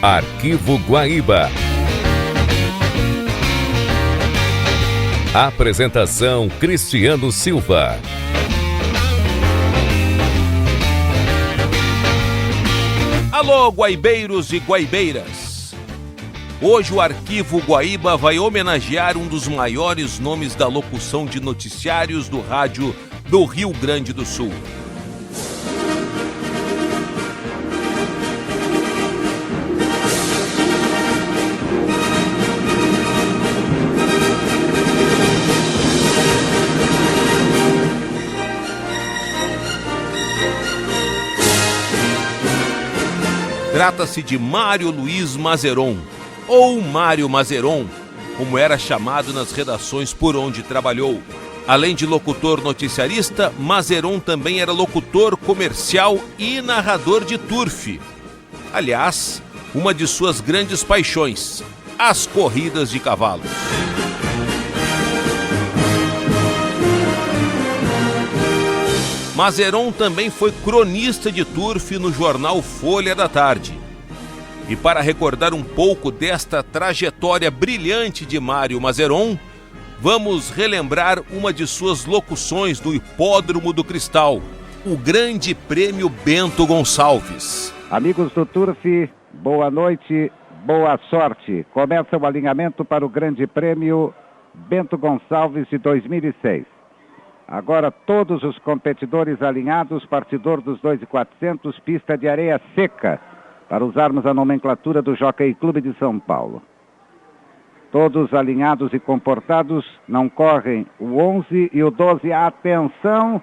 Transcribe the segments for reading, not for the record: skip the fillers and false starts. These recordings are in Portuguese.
Arquivo Guaíba. Apresentação Cristiano Silva. Alô, guaibeiros e guaibeiras! Hoje o Arquivo Guaíba vai homenagear um dos maiores nomes da locução de noticiários do rádio do Rio Grande do Sul. Trata-se de Mário Luiz Mazeron, ou Mário Mazeron, como era chamado nas redações por onde trabalhou. Além de locutor noticiarista, Mazeron também era locutor comercial e narrador de turf. Aliás, uma de suas grandes paixões, as corridas de cavalos. Mazeron também foi cronista de turf no jornal Folha da Tarde. E para recordar um pouco desta trajetória brilhante de Mário Mazeron, vamos relembrar uma de suas locuções no Hipódromo do Cristal, o Grande Prêmio Bento Gonçalves. Amigos do turf, boa noite, boa sorte. Começa o alinhamento para o Grande Prêmio Bento Gonçalves de 2006. Agora todos os competidores alinhados, partidor dos 2.400, pista de areia seca, para usarmos a nomenclatura do Jockey Clube de São Paulo. Todos alinhados e comportados, não correm o 11 e o 12. Atenção,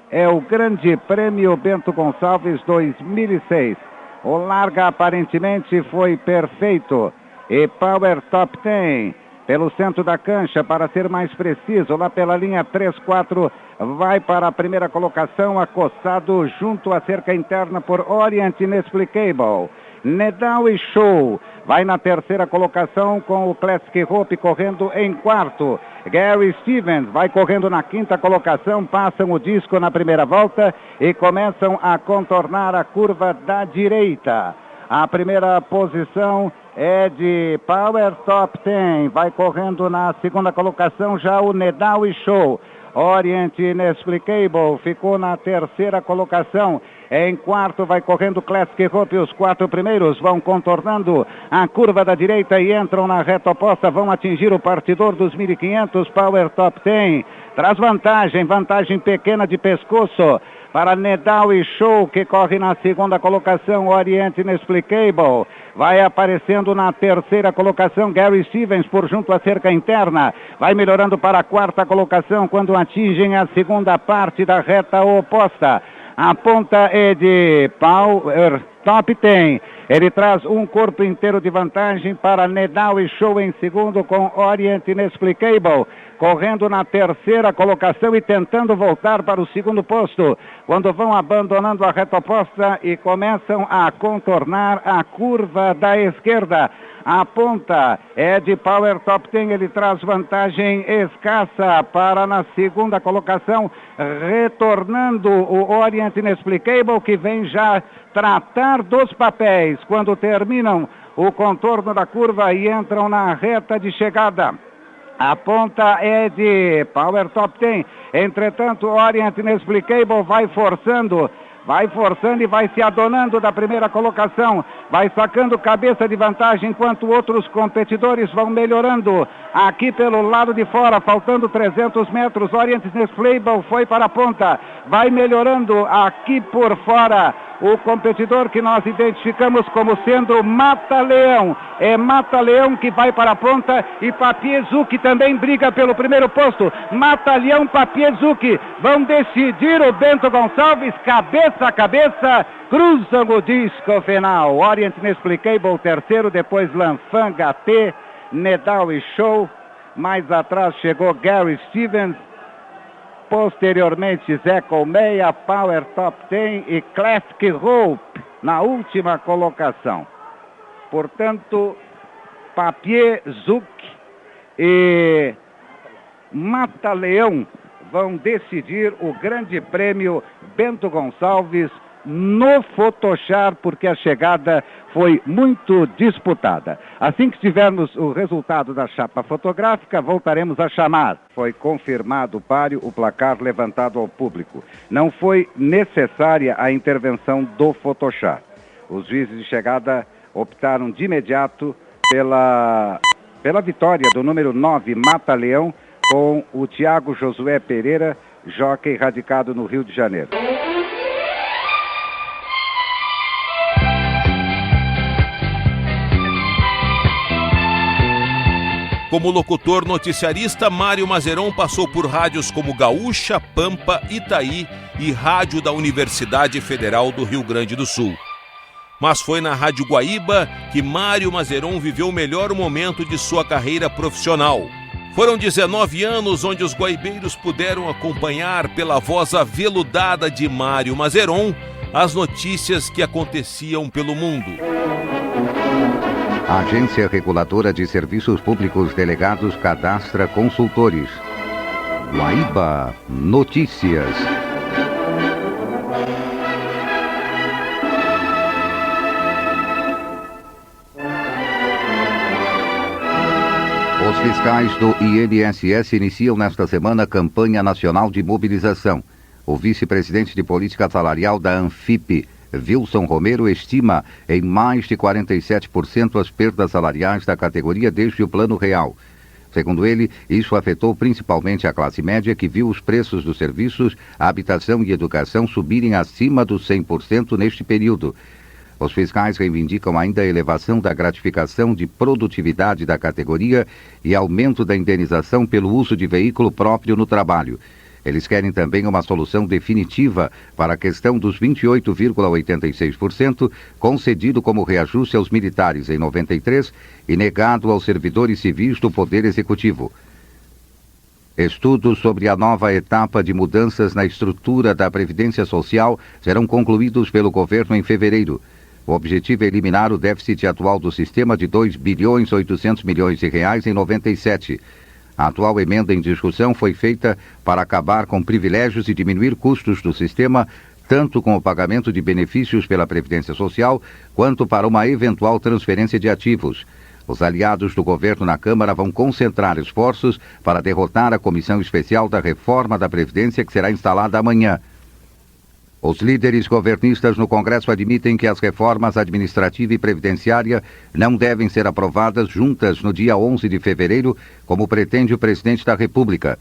é o Grande Prêmio Bento Gonçalves 2006. O larga aparentemente foi perfeito. E Power Top 10. Pelo centro da cancha, para ser mais preciso, lá pela linha 3-4, vai para a primeira colocação, acossado junto à cerca interna por Orient Inexplicable. Nedal e Show vai na terceira colocação com o Classic Hope correndo em quarto. Gary Stevens vai correndo na quinta colocação, passam o disco na primeira volta e começam a contornar a curva da direita. A primeira posição é de Power Top 10, vai correndo na segunda colocação já o Nedal e Show. Orient Inexplicable ficou na terceira colocação. Em quarto vai correndo Classic Hope. Os quatro primeiros vão contornando a curva da direita e entram na reta oposta. Vão atingir o partidor dos 1.500. Power Top 10 traz vantagem pequena de pescoço para Nedal e Show, que corre na segunda colocação. Orient Inexplicable vai aparecendo na terceira colocação. Gary Stevens por junto à cerca interna vai melhorando para a quarta colocação quando atingem a segunda parte da reta oposta. A ponta é de Power Top 10. Ele traz um corpo inteiro de vantagem para Nedal e Show em segundo, com Orient Inexplicable correndo na terceira colocação e tentando voltar para o segundo posto, quando vão abandonando a reta oposta e começam a contornar a curva da esquerda. A ponta é de Power Top 10, ele traz vantagem escassa para na segunda colocação, retornando o Orient Inexplicable, que vem já tratar dos papéis quando terminam o contorno da curva e entram na reta de chegada. A ponta é de Power Top 10, entretanto Orient Inexplicable vai forçando e vai se adonando da primeira colocação, vai sacando cabeça de vantagem enquanto outros competidores vão melhorando. Aqui pelo lado de fora, faltando 300 metros, Orient Inexplicable foi para a ponta, vai melhorando aqui por fora. O competidor que nós identificamos como sendo Mata-Leão. É Mata-Leão que vai para a ponta e Papiezuki também briga pelo primeiro posto. Mata-Leão, Papiezuki vão decidir o Bento Gonçalves, cabeça a cabeça, cruzam o disco final. Orient Inexplicable terceiro, depois Lanfanga T, Nedal e Show. Mais atrás chegou Gary Stevens. Posteriormente, Zé Colmeia, Power Top 10 e Classic Hope na última colocação. Portanto, Papiezuki e Mata-Leão vão decidir o Grande Prêmio Bento Gonçalves no Photoshop, porque a chegada foi muito disputada. Assim que tivermos o resultado da chapa fotográfica, voltaremos a chamar. Foi confirmado o páreo, o placar levantado ao público. Não foi necessária a intervenção do Photoshop. Os juízes de chegada optaram de imediato pela vitória do número 9, Mata Leão, com o Tiago Josué Pereira, jockey radicado no Rio de Janeiro. Como locutor noticiarista, Mário Mazeron passou por rádios como Gaúcha, Pampa, Itaí e Rádio da Universidade Federal do Rio Grande do Sul. Mas foi na Rádio Guaíba que Mário Mazeron viveu o melhor momento de sua carreira profissional. Foram 19 anos onde os guaibeiros puderam acompanhar pela voz aveludada de Mário Mazeron as notícias que aconteciam pelo mundo. A Agência Reguladora de Serviços Públicos Delegados cadastra consultores. Guaíba Notícias. Os fiscais do INSS iniciam nesta semana a campanha nacional de mobilização. O vice-presidente de política salarial da Anfip, Wilson Romero, estima em mais de 47% as perdas salariais da categoria desde o Plano Real. Segundo ele, isso afetou principalmente a classe média, que viu os preços dos serviços, habitação e educação subirem acima dos 100% neste período. Os fiscais reivindicam ainda a elevação da gratificação de produtividade da categoria e aumento da indenização pelo uso de veículo próprio no trabalho. Eles querem também uma solução definitiva para a questão dos 28,86% concedido como reajuste aos militares em 93 e negado aos servidores civis do Poder Executivo. Estudos sobre a nova etapa de mudanças na estrutura da Previdência Social serão concluídos pelo governo em fevereiro. O objetivo é eliminar o déficit atual do sistema de R$ 2,8 bilhões em 97. A atual emenda em discussão foi feita para acabar com privilégios e diminuir custos do sistema, tanto com o pagamento de benefícios pela Previdência Social, quanto para uma eventual transferência de ativos. Os aliados do governo na Câmara vão concentrar esforços para derrotar a Comissão Especial da Reforma da Previdência, que será instalada amanhã. Os líderes governistas no Congresso admitem que as reformas administrativa e previdenciária não devem ser aprovadas juntas no dia 11 de fevereiro, como pretende o presidente da República.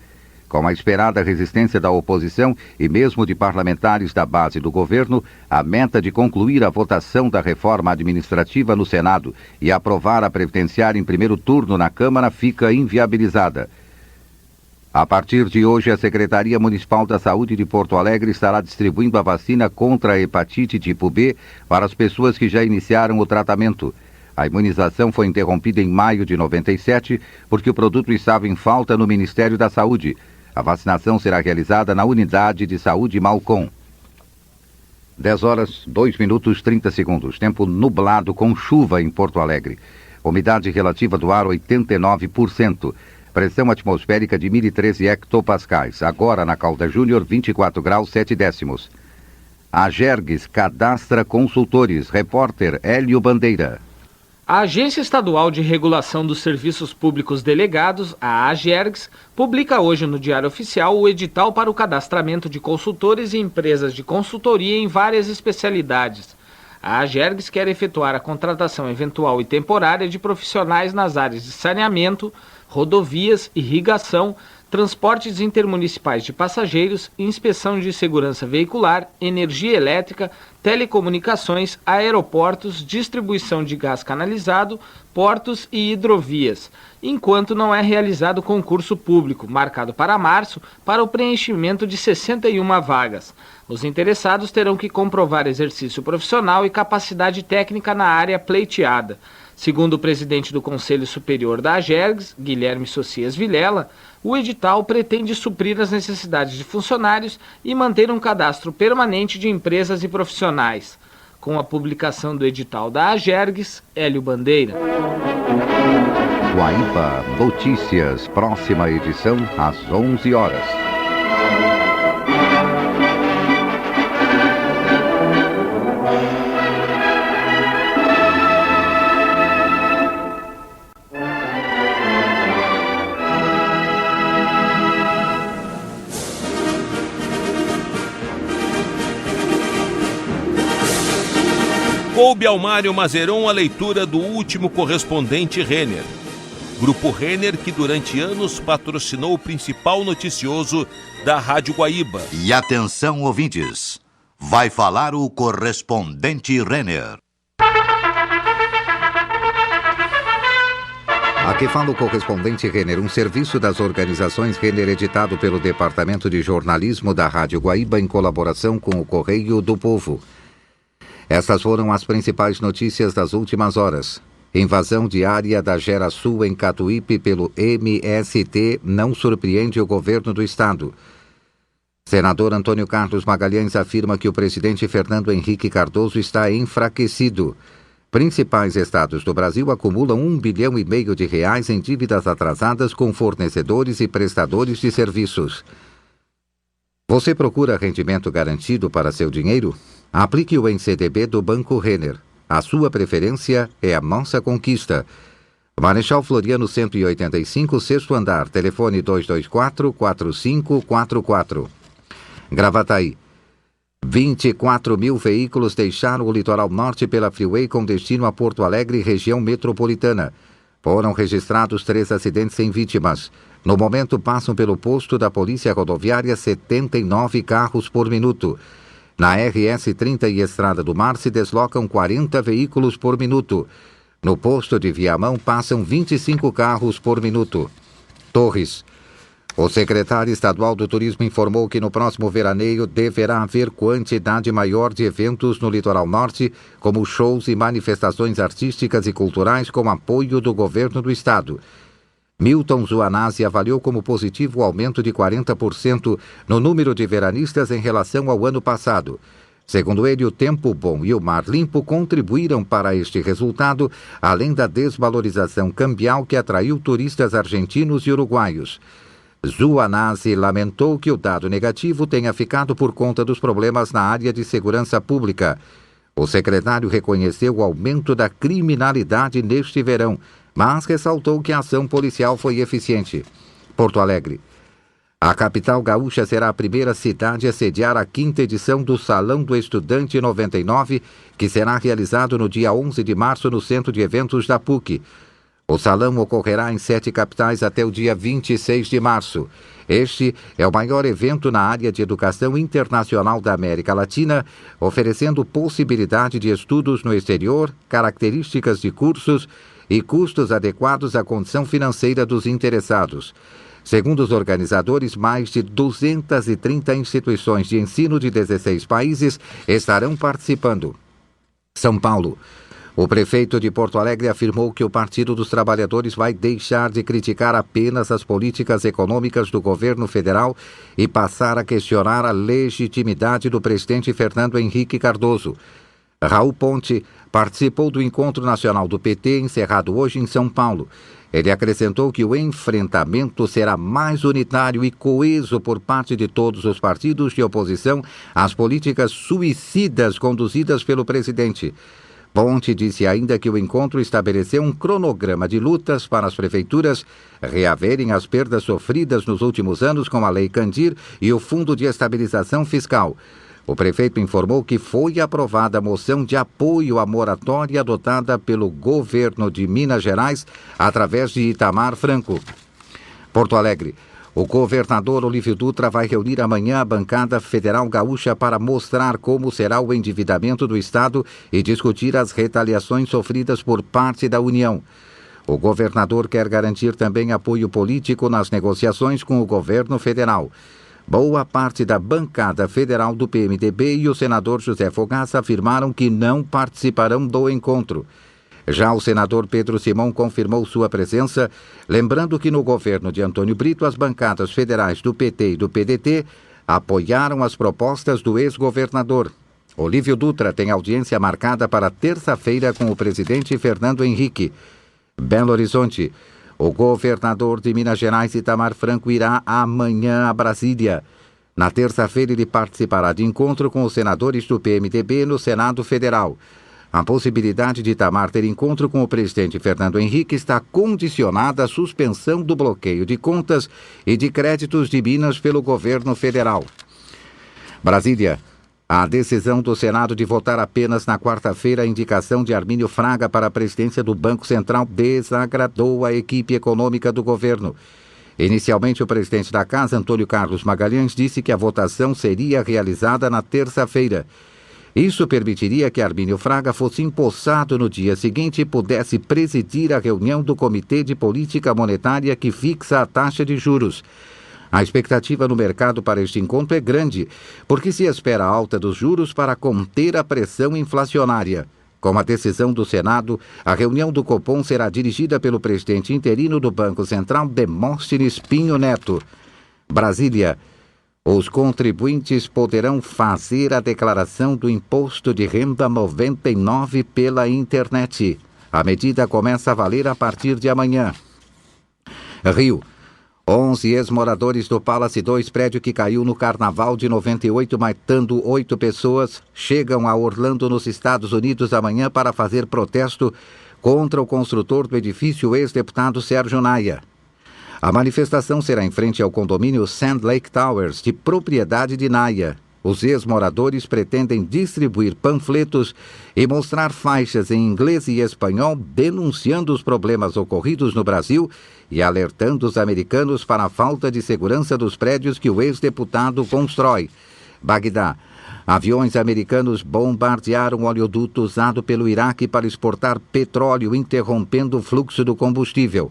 Com a esperada resistência da oposição e mesmo de parlamentares da base do governo, a meta de concluir a votação da reforma administrativa no Senado e aprovar a previdenciária em primeiro turno na Câmara fica inviabilizada. A partir de hoje, a Secretaria Municipal da Saúde de Porto Alegre estará distribuindo a vacina contra a hepatite tipo B para as pessoas que já iniciaram o tratamento. A imunização foi interrompida em maio de 97 porque o produto estava em falta no Ministério da Saúde. A vacinação será realizada na Unidade de Saúde Malcom. 10 horas, 2 minutos, 30 segundos. Tempo nublado com chuva em Porto Alegre. Umidade relativa do ar 89%. Pressão atmosférica de 1.013 hectopascais. Agora na Calda Júnior, 24 graus 7 décimos. A Agergs cadastra consultores. Repórter Hélio Bandeira. A Agência Estadual de Regulação dos Serviços Públicos Delegados, a Agergs, publica hoje no Diário Oficial o edital para o cadastramento de consultores e empresas de consultoria em várias especialidades. A Agergs quer efetuar a contratação eventual e temporária de profissionais nas áreas de saneamento, rodovias, irrigação, transportes intermunicipais de passageiros, inspeção de segurança veicular, energia elétrica, telecomunicações, aeroportos, distribuição de gás canalizado, portos e hidrovias, enquanto não é realizado concurso público, marcado para março, para o preenchimento de 61 vagas. Os interessados terão que comprovar exercício profissional e capacidade técnica na área pleiteada. Segundo o presidente do Conselho Superior da Agergs, Guilherme Socias Vilela, o edital pretende suprir as necessidades de funcionários e manter um cadastro permanente de empresas e profissionais. Com a publicação do edital da Agergs, Hélio Bandeira. Guaíba Notícias, próxima edição às 11 horas. Coube ao Mário Mazeron a leitura do último correspondente Renner. Grupo Renner que durante anos patrocinou o principal noticioso da Rádio Guaíba. E atenção, ouvintes, vai falar o correspondente Renner. Aqui fala o correspondente Renner, um serviço das organizações Renner editado pelo Departamento de Jornalismo da Rádio Guaíba em colaboração com o Correio do Povo. Essas foram as principais notícias das últimas horas. Invasão diária da Gerasul em Catuípe pelo MST não surpreende o governo do estado. Senador Antônio Carlos Magalhães afirma que o presidente Fernando Henrique Cardoso está enfraquecido. Principais estados do Brasil acumulam R$ 1,5 bilhão em dívidas atrasadas com fornecedores e prestadores de serviços. Você procura rendimento garantido para seu dinheiro? Aplique-o em CDB do Banco Renner. A sua preferência é a nossa conquista. Marechal Floriano 185, sexto andar, telefone 224-4544. Gravataí. 24 mil veículos deixaram o litoral norte pela Freeway com destino a Porto Alegre e região metropolitana. Foram registrados 3 acidentes sem vítimas. No momento, passam pelo posto da Polícia Rodoviária 79 carros por minuto. Na RS 30 e Estrada do Mar se deslocam 40 veículos por minuto. No posto de Viamão passam 25 carros por minuto. Torres. O secretário estadual do Turismo informou que no próximo veraneio deverá haver quantidade maior de eventos no litoral norte, como shows e manifestações artísticas e culturais com apoio do governo do estado. Milton Zuanazzi avaliou como positivo o aumento de 40% no número de veranistas em relação ao ano passado. Segundo ele, o tempo bom e o mar limpo contribuíram para este resultado, além da desvalorização cambial que atraiu turistas argentinos e uruguaios. Zuanazzi lamentou que o dado negativo tenha ficado por conta dos problemas na área de segurança pública. O secretário reconheceu o aumento da criminalidade neste verão, mas ressaltou que a ação policial foi eficiente. Porto Alegre. A capital gaúcha será a primeira cidade a sediar a 5ª edição do Salão do Estudante 99, que será realizado no dia 11 de março no Centro de Eventos da PUC. O salão ocorrerá em 7 capitais até o dia 26 de março. Este é o maior evento na área de educação internacional da América Latina, oferecendo possibilidade de estudos no exterior, características de cursos e custos adequados à condição financeira dos interessados. Segundo os organizadores, mais de 230 instituições de ensino de 16 países estarão participando. São Paulo. O prefeito de Porto Alegre afirmou que o Partido dos Trabalhadores vai deixar de criticar apenas as políticas econômicas do governo federal e passar a questionar a legitimidade do presidente Fernando Henrique Cardoso. Raul Ponte participou do Encontro Nacional do PT, encerrado hoje em São Paulo. Ele acrescentou que o enfrentamento será mais unitário e coeso por parte de todos os partidos de oposição às políticas suicidas conduzidas pelo presidente. Ponte disse ainda que o encontro estabeleceu um cronograma de lutas para as prefeituras reaverem as perdas sofridas nos últimos anos com a Lei Candir e o Fundo de Estabilização Fiscal. O prefeito informou que foi aprovada a moção de apoio à moratória adotada pelo governo de Minas Gerais através de Itamar Franco. Porto Alegre. O governador Olívio Dutra vai reunir amanhã a bancada federal gaúcha para mostrar como será o endividamento do estado e discutir as retaliações sofridas por parte da União. O governador quer garantir também apoio político nas negociações com o governo federal. Boa parte da bancada federal do PMDB e o senador José Fogaça afirmaram que não participarão do encontro. Já o senador Pedro Simão confirmou sua presença, lembrando que no governo de Antônio Brito as bancadas federais do PT e do PDT apoiaram as propostas do ex-governador. Olívio Dutra tem audiência marcada para terça-feira com o presidente Fernando Henrique. Belo Horizonte. O governador de Minas Gerais, Itamar Franco, irá amanhã a Brasília. Na terça-feira ele participará de encontro com os senadores do PMDB no Senado Federal. A possibilidade de Itamar ter encontro com o presidente Fernando Henrique está condicionada à suspensão do bloqueio de contas e de créditos de Minas pelo governo federal. Brasília. A decisão do Senado de votar apenas na quarta-feira a indicação de Armínio Fraga para a presidência do Banco Central desagradou a equipe econômica do governo. Inicialmente, o presidente da Casa, Antônio Carlos Magalhães, disse que a votação seria realizada na terça-feira. Isso permitiria que Armínio Fraga fosse empossado no dia seguinte e pudesse presidir a reunião do Comitê de Política Monetária que fixa a taxa de juros. A expectativa no mercado para este encontro é grande, porque se espera a alta dos juros para conter a pressão inflacionária. Com a decisão do Senado, a reunião do Copom será dirigida pelo presidente interino do Banco Central, Demóstenes Pinho Neto. Brasília. Os contribuintes poderão fazer a declaração do Imposto de Renda 99 pela internet. A medida começa a valer a partir de amanhã. Rio. 11 ex-moradores do Palace 2, prédio que caiu no Carnaval de 98, matando 8 pessoas, chegam a Orlando, nos Estados Unidos, amanhã para fazer protesto contra o construtor do edifício, o ex-deputado Sérgio Naia. A manifestação será em frente ao condomínio Sand Lake Towers, de propriedade de Naia. Os ex-moradores pretendem distribuir panfletos e mostrar faixas em inglês e espanhol denunciando os problemas ocorridos no Brasil e alertando os americanos para a falta de segurança dos prédios que o ex-deputado constrói. Bagdá. Aviões americanos bombardearam o oleoduto usado pelo Iraque para exportar petróleo, interrompendo o fluxo do combustível.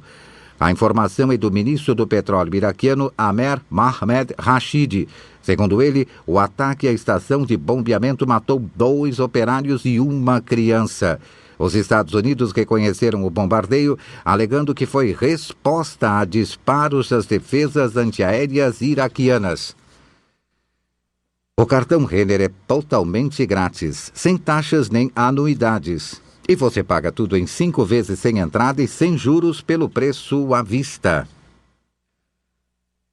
A informação é do ministro do petróleo iraquiano, Amer Mohamed Rashid. Segundo ele, o ataque à estação de bombeamento matou 2 operários e uma criança. Os Estados Unidos reconheceram o bombardeio, alegando que foi resposta a disparos das defesas antiaéreas iraquianas. O cartão Renner é totalmente grátis, sem taxas nem anuidades. E você paga tudo em 5 vezes sem entrada e sem juros pelo preço à vista.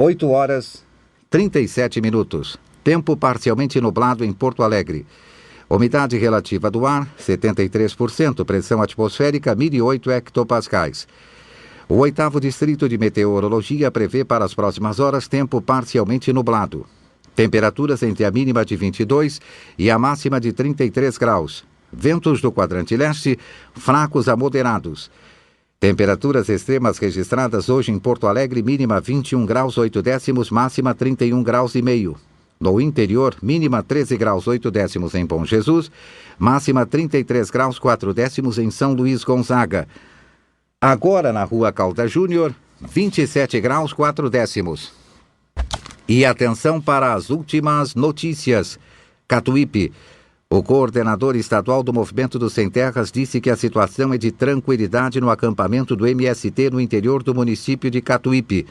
8h37. Tempo parcialmente nublado em Porto Alegre. Umidade relativa do ar, 73%. Pressão atmosférica, 1.008 hectopascais. O 8º Distrito de Meteorologia prevê para as próximas horas tempo parcialmente nublado. Temperaturas entre a mínima de 22 e a máxima de 33 graus. Ventos do quadrante leste, fracos a moderados. Temperaturas extremas registradas hoje em Porto Alegre, mínima 21 graus 8 décimos, máxima 31 graus e meio. No interior, mínima 13 graus 8 décimos em Bom Jesus, máxima 33 graus 4 décimos em São Luís Gonzaga. Agora na Rua Calda Júnior, 27 graus 4 décimos. E atenção para as últimas notícias. Catuípe. O coordenador estadual do Movimento dos Sem Terras disse que a situação é de tranquilidade no acampamento do MST no interior do município de Catuípe.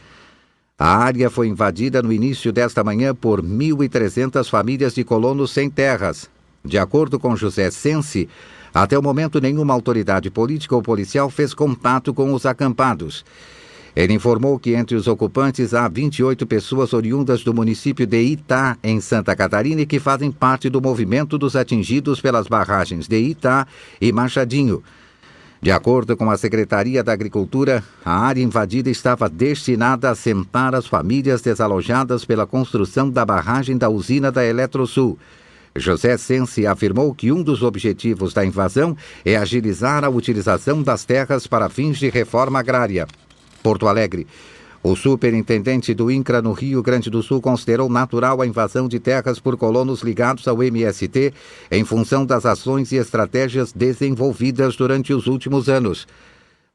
A área foi invadida no início desta manhã por 1.300 famílias de colonos sem terras. De acordo com José Sensi, até o momento nenhuma autoridade política ou policial fez contato com os acampados. Ele informou que entre os ocupantes há 28 pessoas oriundas do município de Itá, em Santa Catarina, e que fazem parte do movimento dos atingidos pelas barragens de Itá e Machadinho. De acordo com a Secretaria da Agricultura, a área invadida estava destinada a assentar as famílias desalojadas pela construção da barragem da usina da Eletrosul. José Sensi afirmou que um dos objetivos da invasão é agilizar a utilização das terras para fins de reforma agrária. Porto Alegre. O superintendente do INCRA no Rio Grande do Sul considerou natural a invasão de terras por colonos ligados ao MST em função das ações e estratégias desenvolvidas durante os últimos anos.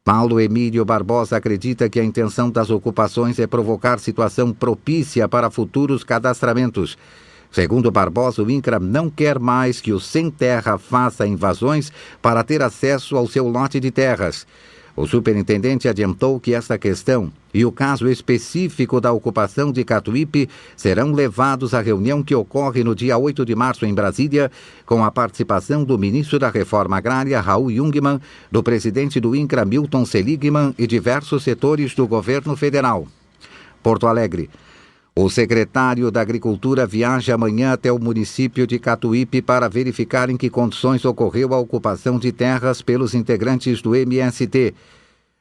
Paulo Emílio Barbosa acredita que a intenção das ocupações é provocar situação propícia para futuros cadastramentos. Segundo Barbosa, o INCRA não quer mais que o sem terra faça invasões para ter acesso ao seu lote de terras. O superintendente adiantou que esta questão e o caso específico da ocupação de Catuípe serão levados à reunião que ocorre no dia 8 de março em Brasília, com a participação do ministro da Reforma Agrária, Raul Jungmann, do presidente do INCRA, Milton Seligman, e diversos setores do governo federal. Porto Alegre. O secretário da Agricultura viaja amanhã até o município de Catuípe para verificar em que condições ocorreu a ocupação de terras pelos integrantes do MST.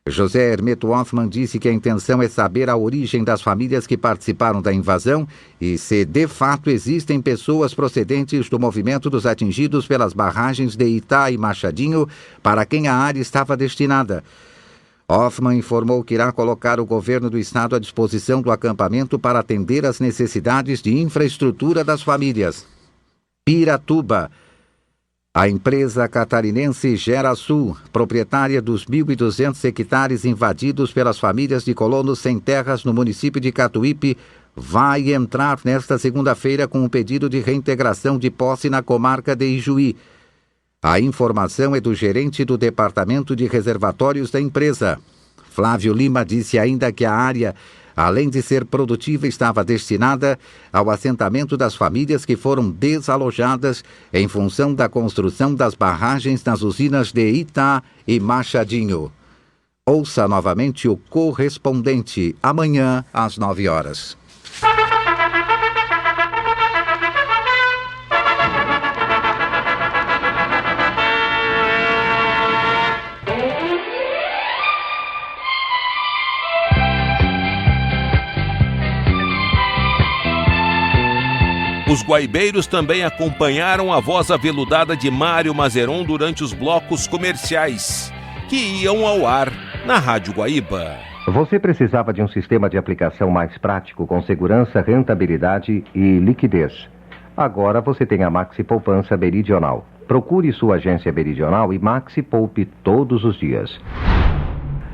José Hermeto Hoffmann disse que a intenção é saber a origem das famílias que participaram da invasão e se, de fato, existem pessoas procedentes do movimento dos atingidos pelas barragens de Itá e Machadinho para quem a área estava destinada. Hoffmann informou que irá colocar o governo do estado à disposição do acampamento para atender às necessidades de infraestrutura das famílias. Piratuba. A empresa catarinense Gerasul, proprietária dos 1.200 hectares invadidos pelas famílias de colonos sem terras no município de Catuípe, vai entrar nesta segunda-feira com um pedido de reintegração de posse na comarca de Ijuí. A informação é do gerente do Departamento de Reservatórios da empresa. Flávio Lima disse ainda que a área, além de ser produtiva, estava destinada ao assentamento das famílias que foram desalojadas em função da construção das barragens nas usinas de Itá e Machadinho. Ouça novamente o correspondente amanhã às 9 horas. Os guaibeiros também acompanharam a voz aveludada de Mário Mazeron durante os blocos comerciais, que iam ao ar na Rádio Guaíba. Você precisava de um sistema de aplicação mais prático, com segurança, rentabilidade e liquidez. Agora você tem a Maxi Poupança Meridional. Procure sua agência Meridional e Maxi Poupe todos os dias.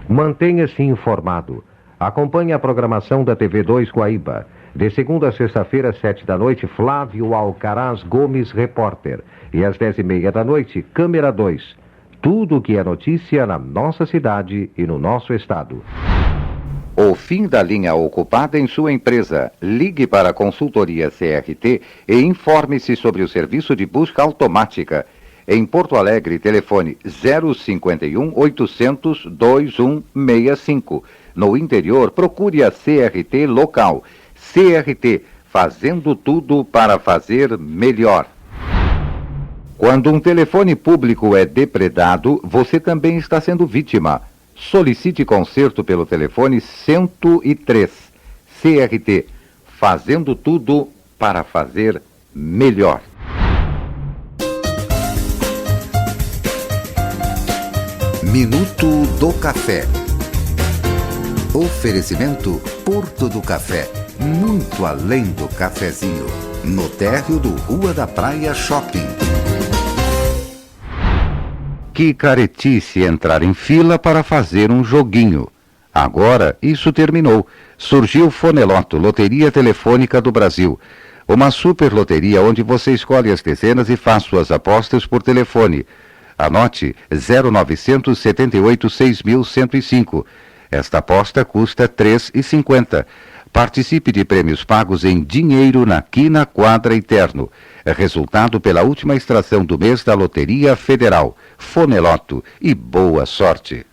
Mantenha-se informado. Acompanhe a programação da TV2 Guaíba. De segunda a sexta-feira, 7 da noite, Flávio Alcaraz Gomes, repórter. E às 10h30 da noite, Câmera 2. Tudo o que é notícia na nossa cidade e no nosso estado. O fim da linha ocupada em sua empresa. Ligue para a consultoria CRT e informe-se sobre o serviço de busca automática. Em Porto Alegre, telefone 051 800 2165. No interior, procure a CRT local. CRT, fazendo tudo para fazer melhor. Quando um telefone público é depredado, você também está sendo vítima. Solicite conserto pelo telefone 103. CRT, fazendo tudo para fazer melhor. Minuto do Café. Oferecimento Porto do Café. Muito além do cafezinho. No térreo do Rua da Praia Shopping. Que caretice entrar em fila para fazer um joguinho. Agora, isso terminou. Surgiu Foneloto, Loteria Telefônica do Brasil. Uma super loteria onde você escolhe as dezenas e faz suas apostas por telefone. Anote 0978 6105. Esta aposta custa R$ 3,50. Participe de prêmios pagos em dinheiro na Quina Quadra e Terno. Resultado pela última extração do mês da Loteria Federal. Foneloto. E boa sorte.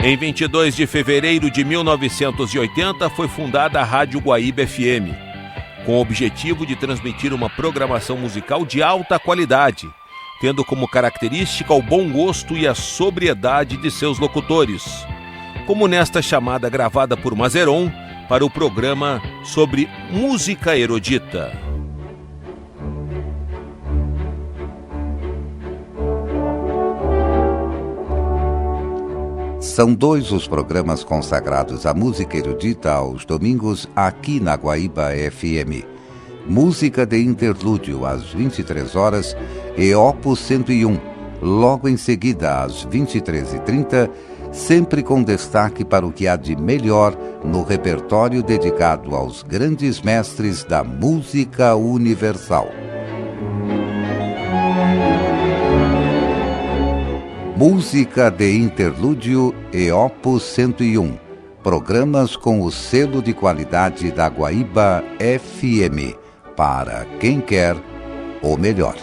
Em 22 de fevereiro de 1980 foi fundada a Rádio Guaíba FM, com o objetivo de transmitir uma programação musical de alta qualidade, tendo como característica o bom gosto e a sobriedade de seus locutores, como nesta chamada gravada por Mazeron para o programa sobre música erudita. São 2 os programas consagrados à música erudita aos domingos aqui na Guaíba FM. Música de Interlúdio às 23 horas e Opus 101, logo em seguida às 23h30, sempre com destaque para o que há de melhor no repertório dedicado aos grandes mestres da música universal. Música de Interlúdio e Opus 101, programas com o selo de qualidade da Guaíba FM, para quem quer o melhor.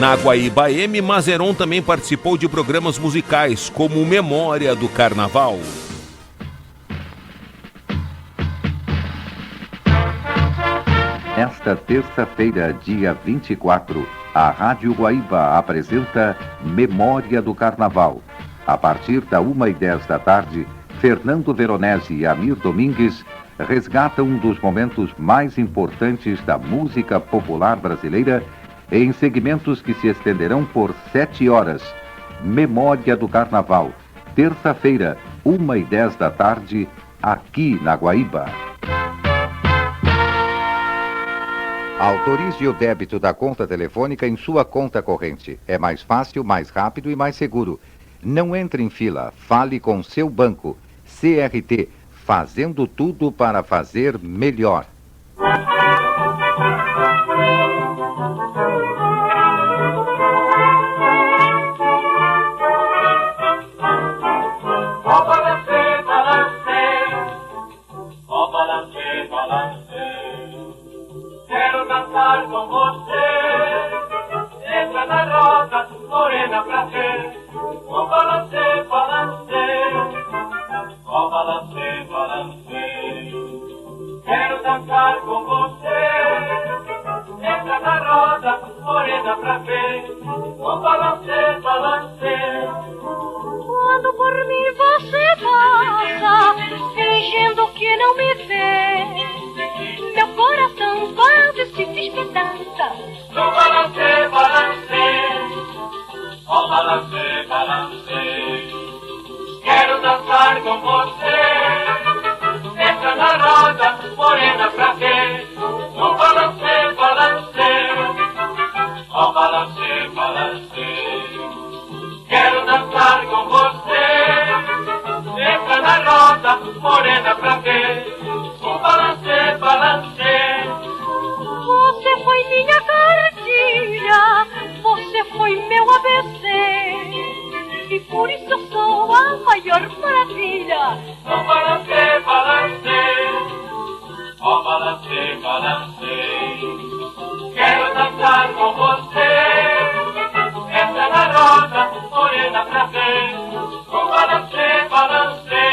Na Guaíba AM, Mazeron também participou de programas musicais, como Memória do Carnaval. Esta terça-feira, dia 24, a Rádio Guaíba apresenta Memória do Carnaval. A partir da 1h10 da tarde, Fernando Veronese e Amir Domingues resgatam um dos momentos mais importantes da música popular brasileira em segmentos que se estenderão por 7 horas. Memória do Carnaval, terça-feira, 1h10 da tarde, aqui na Guaíba. Autorize o débito da conta telefônica em sua conta corrente. É mais fácil, mais rápido e mais seguro. Não entre em fila, fale com seu banco. CRT, fazendo tudo para fazer melhor. Quero dançar com você, entra na roda, morena pra ver. O balancê, balancê, o balancê, balancê. Quero dançar com você, entra na roda, morena pra ver. O balancê, balancê. Quando por mim você passa, fingindo que não me vê, meu coração quase se despedaça. O balancê, balancê, o balancê, balancê. Quero dançar com você, entra na roda, morena pra ver. O balancê, balancê, o balancê, balancê. Quero dançar com você, entra na roda, morena pra ver. O balancê, balancê. Você foi minha cartilha, você foi meu ABC, e por isso eu sou a maior maravilha. O balancê, balancê, o balancê, balancê. Quero dançar com você, entra na roda, morena pra ver. O balancê, balancê.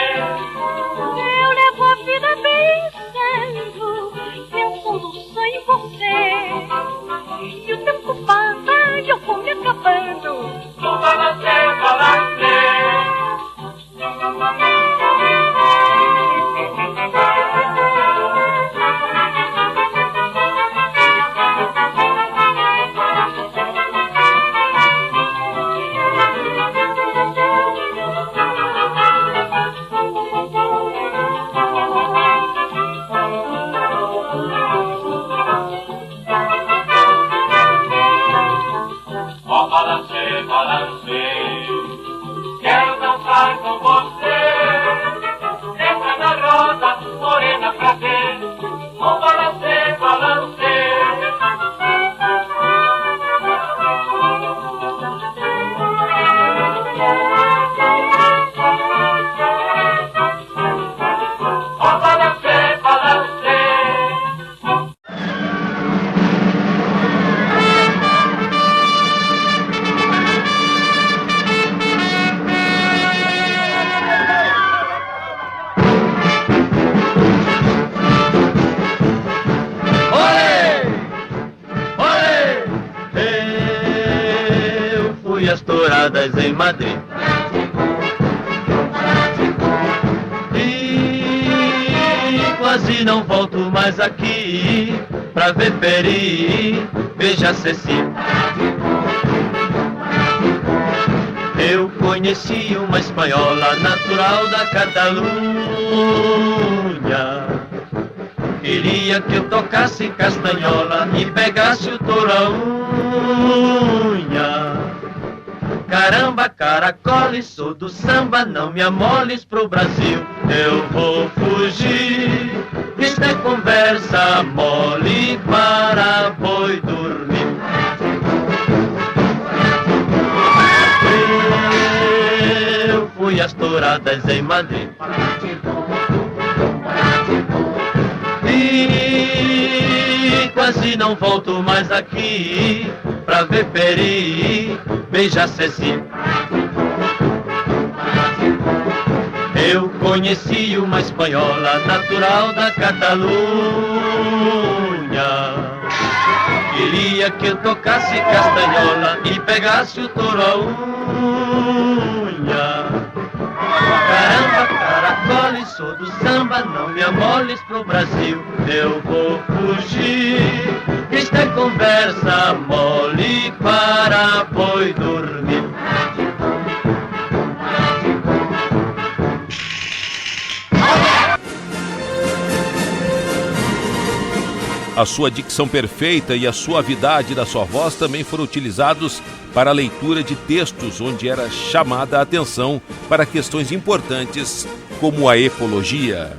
Eu levo a vida pensando, pensando só em você, e o tempo passa e eu vou me acabando. O balancê, balancê. Quero dançar com você, entra na roda, morena pra ver. O balancê, balancê. O balancê, balancê. As touradas em Madrid e quase não volto mais aqui pra ver Peri, veja Ceci. Eu conheci uma espanhola natural da Catalunha, queria que eu tocasse castanhola e pegasse o touro à unha. Caramba, caracole, sou do samba, não me amoles pro Brasil. Eu vou fugir, isto é conversa mole para boi dormir. Eu fui às touradas em Madrid vi, quase não volto mais aqui pra ver Peri beijar Ceci. Eu conheci uma espanhola natural da Catalunha. Queria que eu tocasse castanhola e pegasse o touro à unha. Caramba, caracole, sou do samba, não me amoles pro Brasil. Eu vou fugir, isto é conversa mole para boi dormir. A sua dicção perfeita e a suavidade da sua voz também foram utilizados para a leitura de textos onde era chamada a atenção para questões importantes como a ecologia.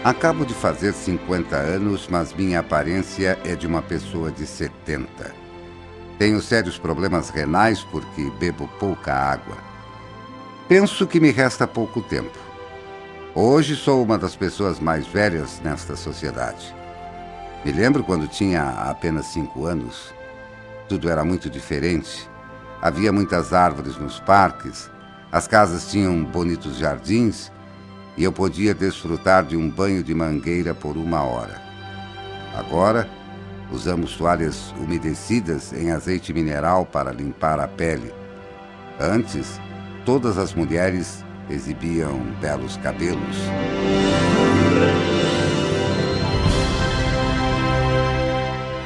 Acabo de fazer 50 anos, mas minha aparência é de uma pessoa de 70. Tenho sérios problemas renais porque bebo pouca água. Penso que me resta pouco tempo. Hoje sou uma das pessoas mais velhas nesta sociedade. Me lembro quando tinha apenas 5 anos. Tudo era muito diferente. Havia muitas árvores nos parques, as casas tinham bonitos jardins, e eu podia desfrutar de um banho de mangueira por 1 hora. Agora, usamos toalhas umedecidas em azeite mineral para limpar a pele. Antes, todas as mulheres exibiam belos cabelos.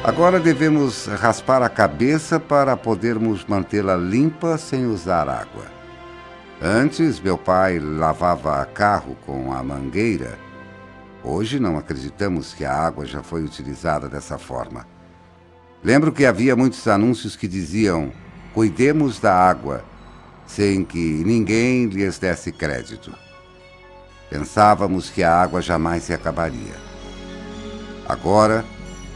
Agora devemos raspar a cabeça para podermos mantê-la limpa sem usar água. Antes, meu pai lavava carro com a mangueira. Hoje não acreditamos que a água já foi utilizada dessa forma. Lembro que havia muitos anúncios que diziam: cuidemos da água, sem que ninguém lhes desse crédito. Pensávamos que a água jamais se acabaria. Agora,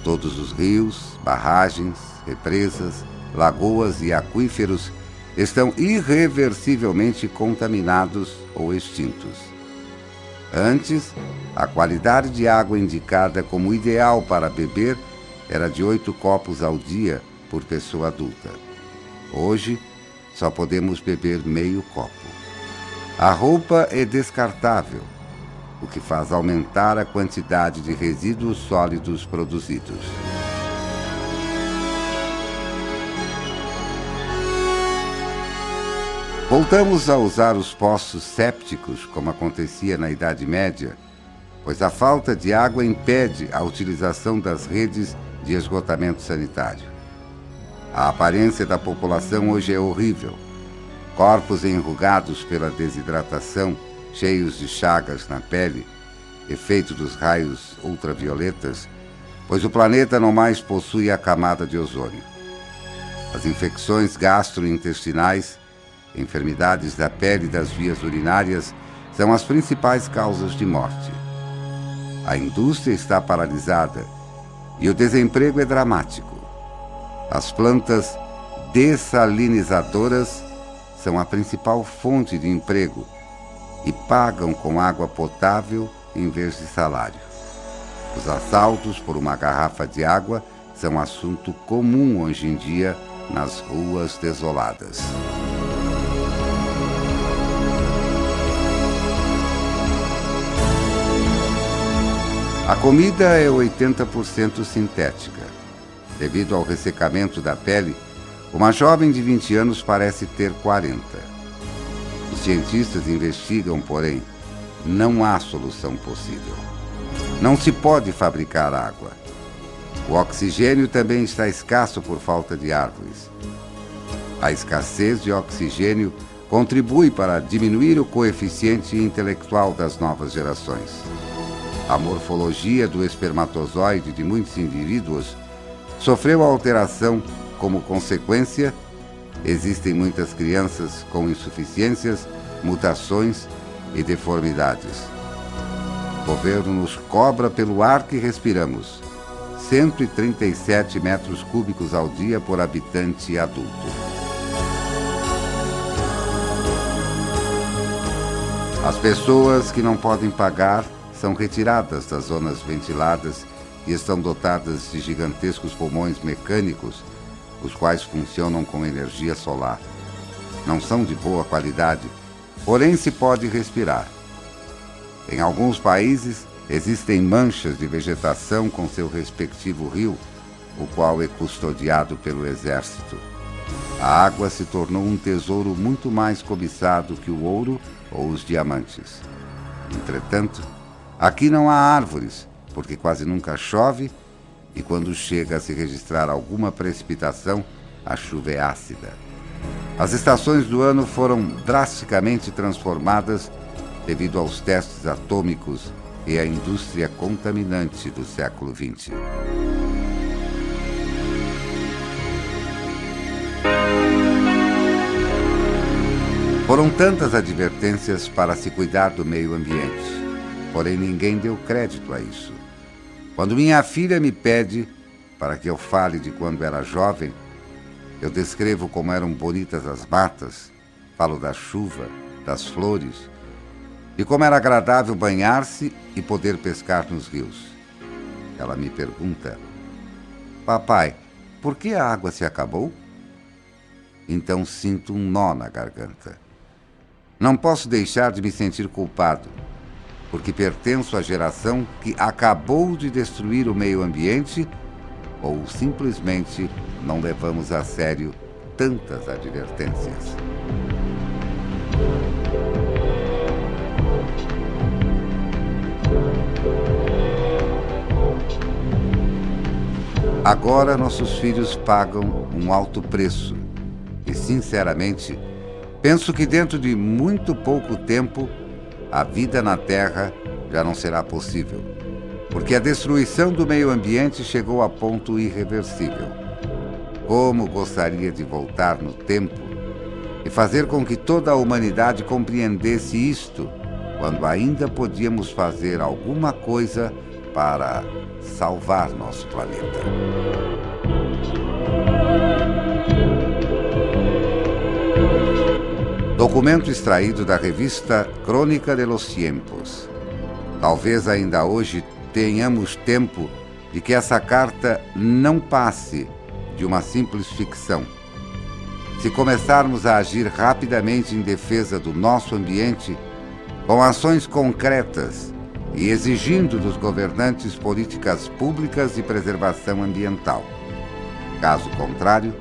todos os rios, barragens, represas, lagoas e aquíferos estão irreversivelmente contaminados ou extintos. Antes, a qualidade de água indicada como ideal para beber era de 8 copos ao dia por pessoa adulta. Hoje, só podemos beber meio copo. A roupa é descartável, o que faz aumentar a quantidade de resíduos sólidos produzidos. Voltamos a usar os poços sépticos, como acontecia na Idade Média, pois a falta de água impede a utilização das redes de esgotamento sanitário. A aparência da população hoje é horrível. Corpos enrugados pela desidratação, cheios de chagas na pele, efeito dos raios ultravioletas, pois o planeta não mais possui a camada de ozônio. As infecções gastrointestinais, enfermidades da pele e das vias urinárias são as principais causas de morte. A indústria está paralisada e o desemprego é dramático. As plantas dessalinizadoras são a principal fonte de emprego e pagam com água potável em vez de salário. Os assaltos por uma garrafa de água são assunto comum hoje em dia nas ruas desoladas. A comida é 80% sintética. Devido ao ressecamento da pele, uma jovem de 20 anos parece ter 40. Os cientistas investigam, porém, não há solução possível. Não se pode fabricar água. O oxigênio também está escasso por falta de árvores. A escassez de oxigênio contribui para diminuir o coeficiente intelectual das novas gerações. A morfologia do espermatozoide de muitos indivíduos sofreu alteração. Como consequência, existem muitas crianças com insuficiências, mutações e deformidades. governo nos cobra pelo ar que respiramos. 137 metros cúbicos ao dia por habitante adulto. As pessoas que não podem pagar são retiradas das zonas ventiladas e estão dotadas de gigantescos pulmões mecânicos, os quais funcionam com energia solar. Não são de boa qualidade, porém se pode respirar. Em alguns países existem manchas de vegetação com seu respectivo rio, o qual é custodiado pelo exército. A água se tornou um tesouro muito mais cobiçado que o ouro ou os diamantes. Entretanto, aqui não há árvores, porque quase nunca chove, e quando chega a se registrar alguma precipitação, a chuva é ácida. As estações do ano foram drasticamente transformadas devido aos testes atômicos e à indústria contaminante do século XX. Foram tantas advertências para se cuidar do meio ambiente, porém ninguém deu crédito a isso. Quando minha filha me pede para que eu fale de quando era jovem, eu descrevo como eram bonitas as matas, falo da chuva, das flores, e como era agradável banhar-se e poder pescar nos rios. Ela me pergunta: papai, por que a água se acabou? Então sinto um nó na garganta. Não posso deixar de me sentir culpado, porque pertenço à geração que acabou de destruir o meio ambiente ou simplesmente não levamos a sério tantas advertências. Agora nossos filhos pagam um alto preço e, sinceramente, penso que dentro de muito pouco tempo a vida na Terra já não será possível, porque a destruição do meio ambiente chegou a ponto irreversível. Como gostaria de voltar no tempo e fazer com que toda a humanidade compreendesse isto, quando ainda podíamos fazer alguma coisa para salvar nosso planeta. Documento extraído da revista Crônica de los Tiempos. Talvez ainda hoje tenhamos tempo de que essa carta não passe de uma simples ficção. Se começarmos a agir rapidamente em defesa do nosso ambiente, com ações concretas e exigindo dos governantes políticas públicas de preservação ambiental. Caso contrário,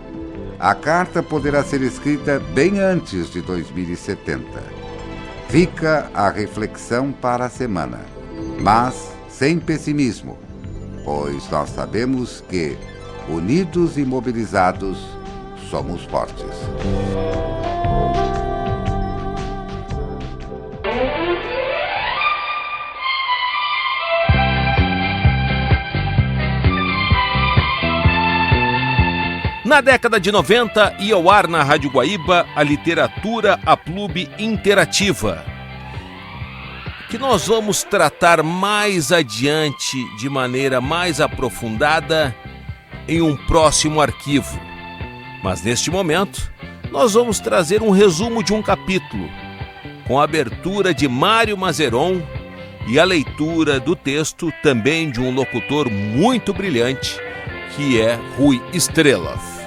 a carta poderá ser escrita bem antes de 2070. Fica a reflexão para a semana, mas sem pessimismo, pois nós sabemos que, unidos e mobilizados, somos fortes. Na década de 90, ia ao ar na Rádio Guaíba a literatura Aplube Interativa, que nós vamos tratar mais adiante, de maneira mais aprofundada, em um próximo arquivo. Mas neste momento, nós vamos trazer um resumo de um capítulo, com a abertura de Mário Mazeron e a leitura do texto também de um locutor muito brilhante, que é Rui Strelov.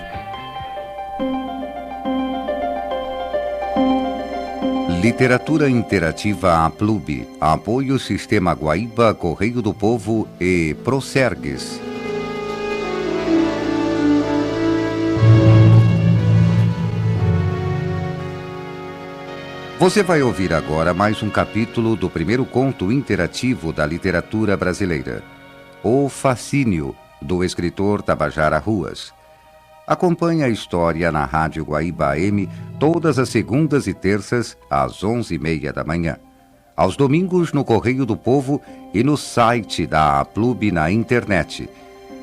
Literatura Interativa Aplube, apoio Sistema Guaíba, Correio do Povo e Procergues. Você vai ouvir agora mais um capítulo do primeiro conto interativo da literatura brasileira, O Fascínio, do escritor Tabajara Ruas. Acompanhe a história na Rádio Guaíba AM todas as segundas e terças, às 11h30 da manhã. Aos domingos, no Correio do Povo e no site da Aplube na internet.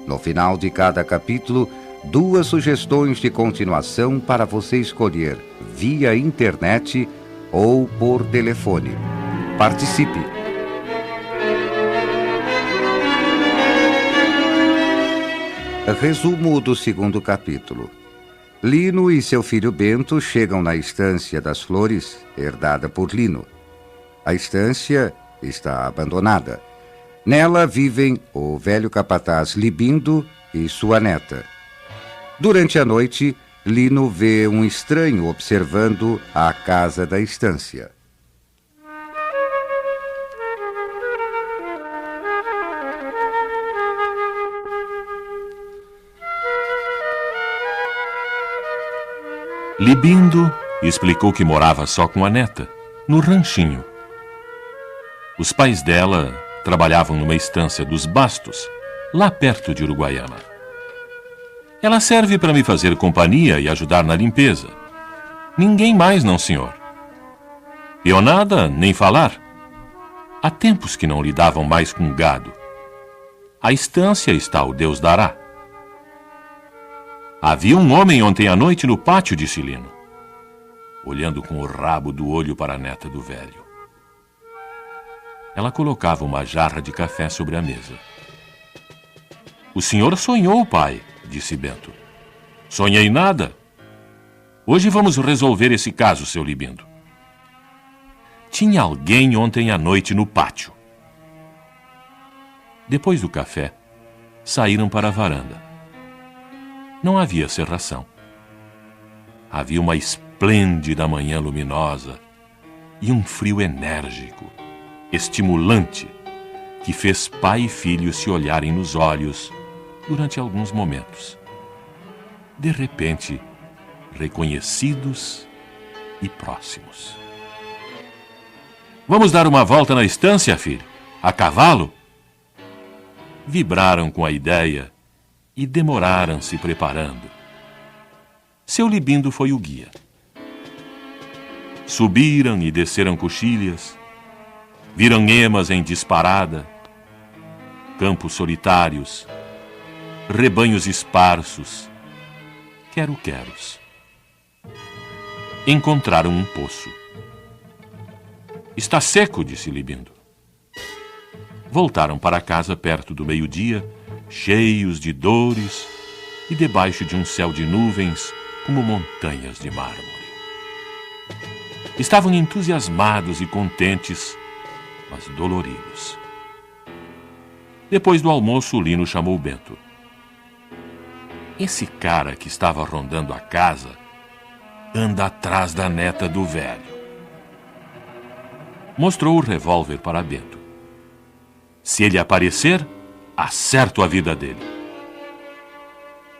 No final de cada capítulo, 2 sugestões de continuação para você escolher via internet ou por telefone. Participe! Resumo do segundo capítulo. Lino e seu filho Bento chegam na Estância das Flores, herdada por Lino. A estância está abandonada. Nela vivem o velho capataz Libindo e sua neta. Durante a noite, Lino vê um estranho observando a casa da estância. Libindo explicou que morava só com a neta, no ranchinho. Os pais dela trabalhavam numa estância dos Bastos, lá perto de Uruguaiana. Ela serve para me fazer companhia e ajudar na limpeza. Ninguém mais, não, senhor. Peonada, nem falar. Há tempos que não lidavam mais com gado. A estância está o Deus dará. Havia um homem ontem à noite no pátio, disse Lino, olhando com o rabo do olho para a neta do velho. Ela colocava uma jarra de café sobre a mesa. O senhor sonhou, pai, disse Bento. Sonhei nada. Hoje vamos resolver esse caso, seu Libindo. Tinha alguém ontem à noite no pátio. Depois do café, saíram para a varanda. Não havia cerração. Havia uma esplêndida manhã luminosa e um frio enérgico, estimulante, que fez pai e filho se olharem nos olhos durante alguns momentos. De repente, reconhecidos e próximos. Vamos dar uma volta na estância, filho? A cavalo? Vibraram com a ideia e demoraram-se preparando. Seu Libindo foi o guia. Subiram e desceram coxilhas, viram emas em disparada, campos solitários, rebanhos esparsos, quero-queros. Encontraram um poço. Está seco, disse Libindo. Voltaram para casa perto do meio-dia, cheios de dores e debaixo de um céu de nuvens como montanhas de mármore. Estavam entusiasmados e contentes, mas doloridos. Depois do almoço, Lino chamou Bento. Esse cara que estava rondando a casa anda atrás da neta do velho. Mostrou o revólver para Bento. Se ele aparecer, acerto a vida dele.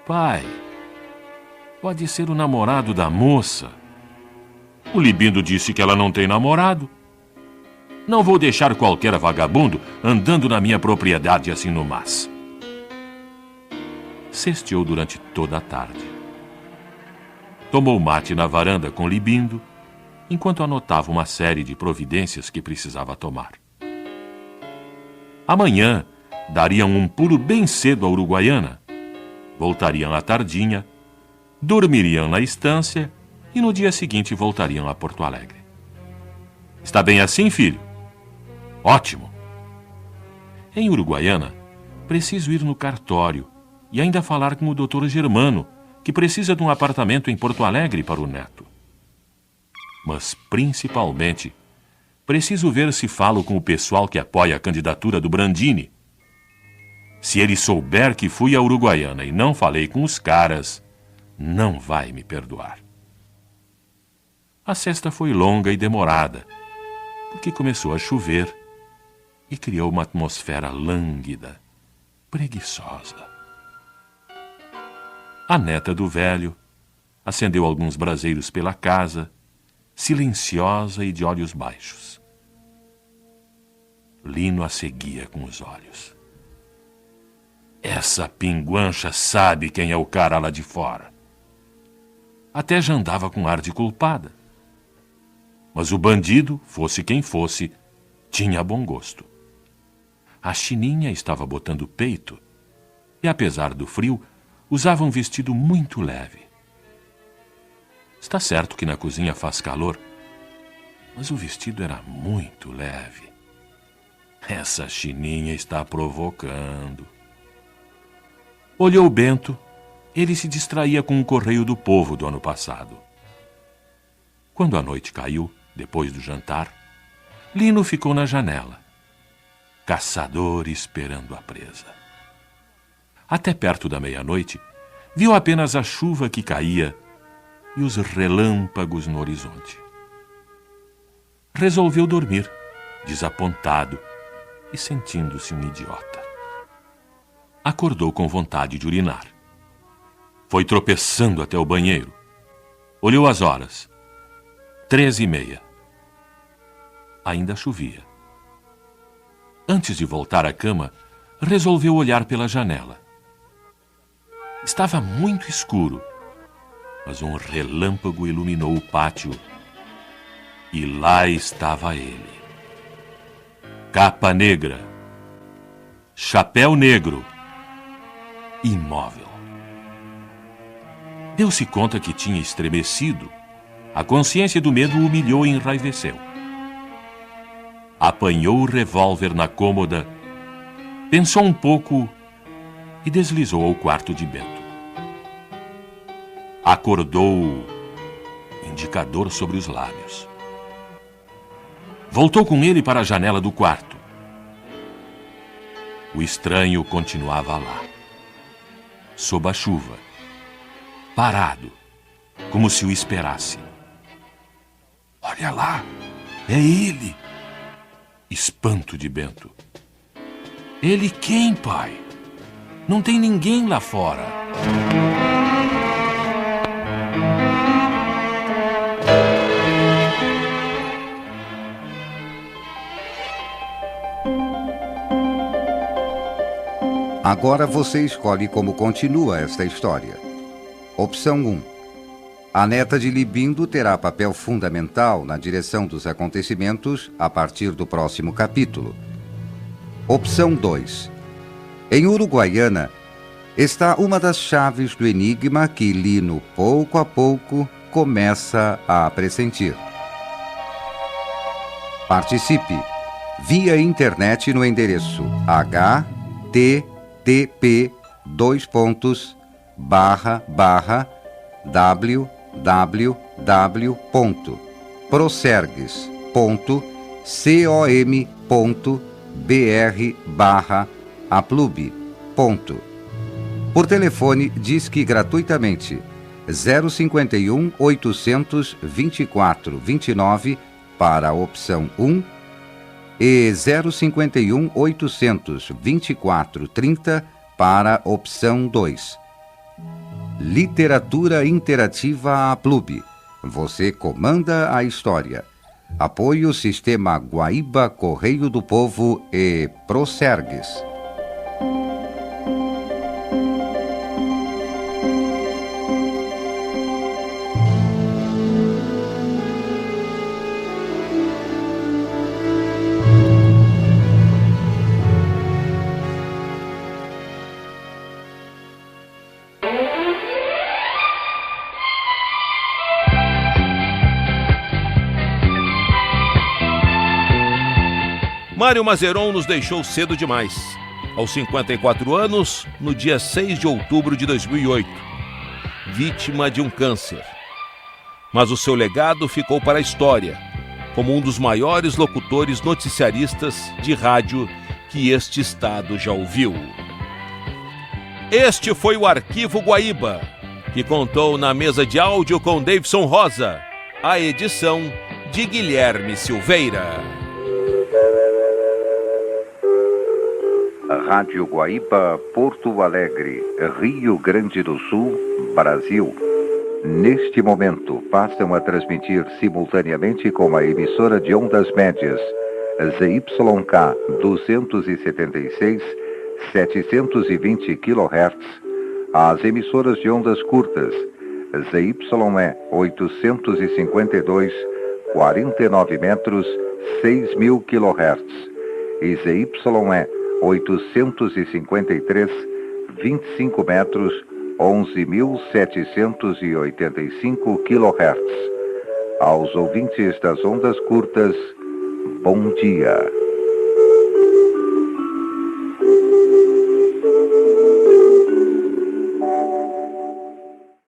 Pai, pode ser o namorado da moça. O Libindo disse que ela não tem namorado. Não vou deixar qualquer vagabundo andando na minha propriedade assim no mas. Cesteou durante toda a tarde. Tomou mate na varanda com Libindo, enquanto anotava uma série de providências que precisava tomar. Amanhã, dariam um pulo bem cedo à Uruguaiana, voltariam à tardinha, dormiriam na estância e no dia seguinte voltariam a Porto Alegre. Está bem assim, filho? Ótimo! Em Uruguaiana, preciso ir no cartório e ainda falar com o Dr. Germano, que precisa de um apartamento em Porto Alegre para o neto. Mas, principalmente, preciso ver se falo com o pessoal que apoia a candidatura do Brandini. Se ele souber que fui à Uruguaiana e não falei com os caras, não vai me perdoar. A sesta foi longa e demorada, porque começou a chover e criou uma atmosfera lânguida, preguiçosa. A neta do velho acendeu alguns braseiros pela casa, silenciosa e de olhos baixos. Lino a seguia com os olhos. Essa pinguancha sabe quem é o cara lá de fora. Até já andava com ar de culpada. Mas o bandido, fosse quem fosse, tinha bom gosto. A chininha estava botando peito e, apesar do frio, usava um vestido muito leve. Está certo que na cozinha faz calor, mas o vestido era muito leve. Essa chininha está provocando. Olhou Bento. Ele se distraía com o Correio do Povo do ano passado. Quando a noite caiu, depois do jantar, Lino ficou na janela, caçador esperando a presa. Até perto da meia-noite, viu apenas a chuva que caía e os relâmpagos no horizonte. Resolveu dormir, desapontado e sentindo-se um idiota. Acordou com vontade de urinar. Foi tropeçando até o banheiro. Olhou as horas. 13h30. Ainda chovia. Antes de voltar à cama, resolveu olhar pela janela. Estava muito escuro, mas um relâmpago iluminou o pátio e lá estava ele. Capa negra, chapéu negro, imóvel. Deu-se conta que tinha estremecido. A consciência do medo o humilhou e enraiveceu. Apanhou o revólver na cômoda, pensou um pouco e deslizou ao quarto de Bento. Acordou, indicador sobre os lábios. Voltou com ele para a janela do quarto. O estranho continuava lá, sob a chuva, parado, como se o esperasse. Olha lá, é ele! Espanto de Bento. Ele quem, pai? Não tem ninguém lá fora. Agora você escolhe como continua esta história. Opção 1. A neta de Libindo terá papel fundamental na direção dos acontecimentos a partir do próximo capítulo. Opção 2. Em Uruguaiana está uma das chaves do enigma que Lino, pouco a pouco, começa a pressentir. Participe via internet no endereço http://www.procergues.com.br/aplube. Por telefone, disque gratuitamente 051 824 29 para a opção 1 e 051 824 30 para a opção 2. Literatura Interativa Aplube. Você comanda a história. Apoio Sistema Guaíba Correio do Povo e Procergues. Mário Mazeron nos deixou cedo demais, aos 54 anos, no dia 6 de outubro de 2008, vítima de um câncer. Mas o seu legado ficou para a história, como um dos maiores locutores noticiaristas de rádio que este estado já ouviu. Este foi o Arquivo Guaíba, que contou na mesa de áudio com Davidson Rosa, a edição de Guilherme Silveira. Rádio Guaíba, Porto Alegre, Rio Grande do Sul, Brasil. Neste momento, passam a transmitir simultaneamente com a emissora de ondas médias ZYK 276, 720 kHz, as emissoras de ondas curtas ZYE 852, 49 metros, 6.000 kHz e ZYE 853, 25 metros, 11.785 kHz. Aos ouvintes das ondas curtas, bom dia.